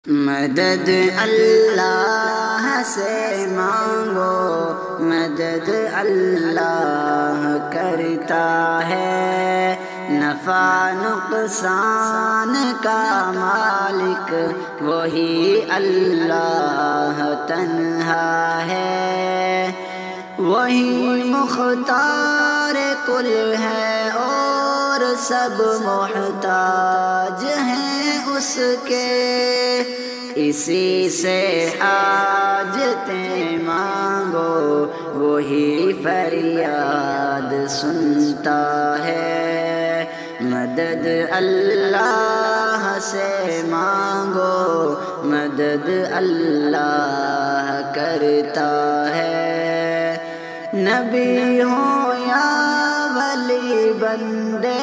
مدد اللہ سے مانگو، مدد اللہ کرتا ہے، نفع نقصان کا مالک وہی اللہ تنہا ہے، وہی مختار کل ہے اور سب محتاج ہیں اس کے، اسی سے حاجتیں مانگو وہی فریاد سنتا ہے، مدد اللہ سے مانگو، مدد اللہ کرتا ہے، نبی ہو یا ولی بندے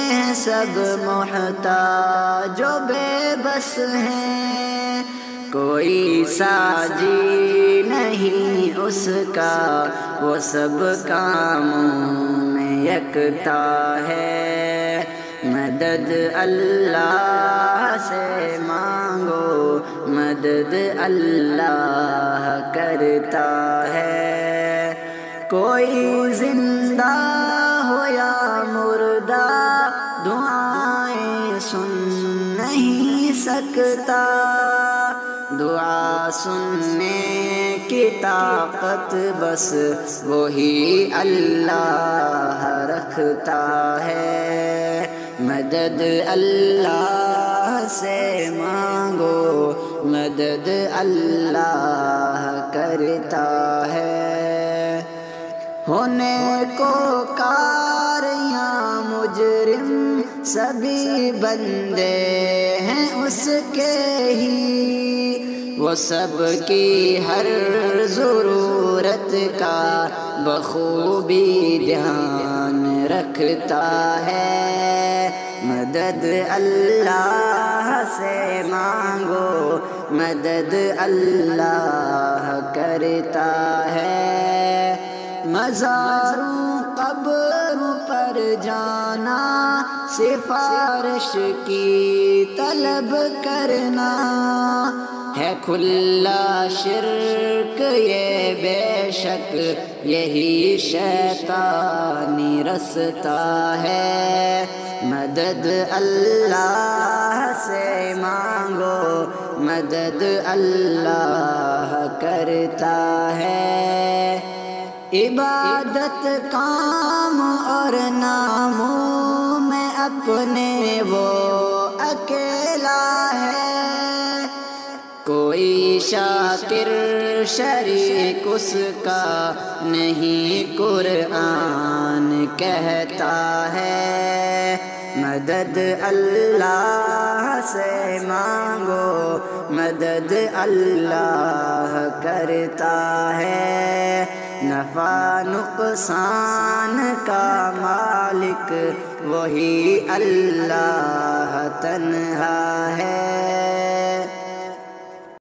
ہیں سب محتاج و بے بس ہیں، کوئی ساجی نہیں اس کا وہ سب کاموں میں یکتا ہے، مدد اللہ سے مانگو، مدد اللہ کرتا ہے، کوئی زندہ ہو یا مردہ دعائیں سن نہیں سکتا، دعا سننے کی طاقت بس وہی اللہ رکھتا ہے، مدد اللہ سے مانگو، مدد اللہ کرتا ہے، ہونے کو کار یا مجرم سبھی بندے ہیں اس کے ہی، وہ سب کی ہر ضرورت کا بخوبی دھیان رکھتا ہے، مدد اللہ سے مانگو، مدد اللہ کرتا ہے، مزاروں قبروں پر جانا سفارش کی طلب کرنا ہے کھلا شرک، یہ بے شک یہی شیطانی رستہ ہے، مدد اللہ سے مانگو، مدد اللہ کرتا ہے، عبادت کام اور ناموں میں اپنے وہ اکیلا ہے، کوئی شاکر شریک اس کا نہیں قرآن کہتا ہے، مدد اللہ سے مانگو، مدد اللہ کرتا ہے، نفع نقصان کا مالک وہی اللہ تنہا ہے۔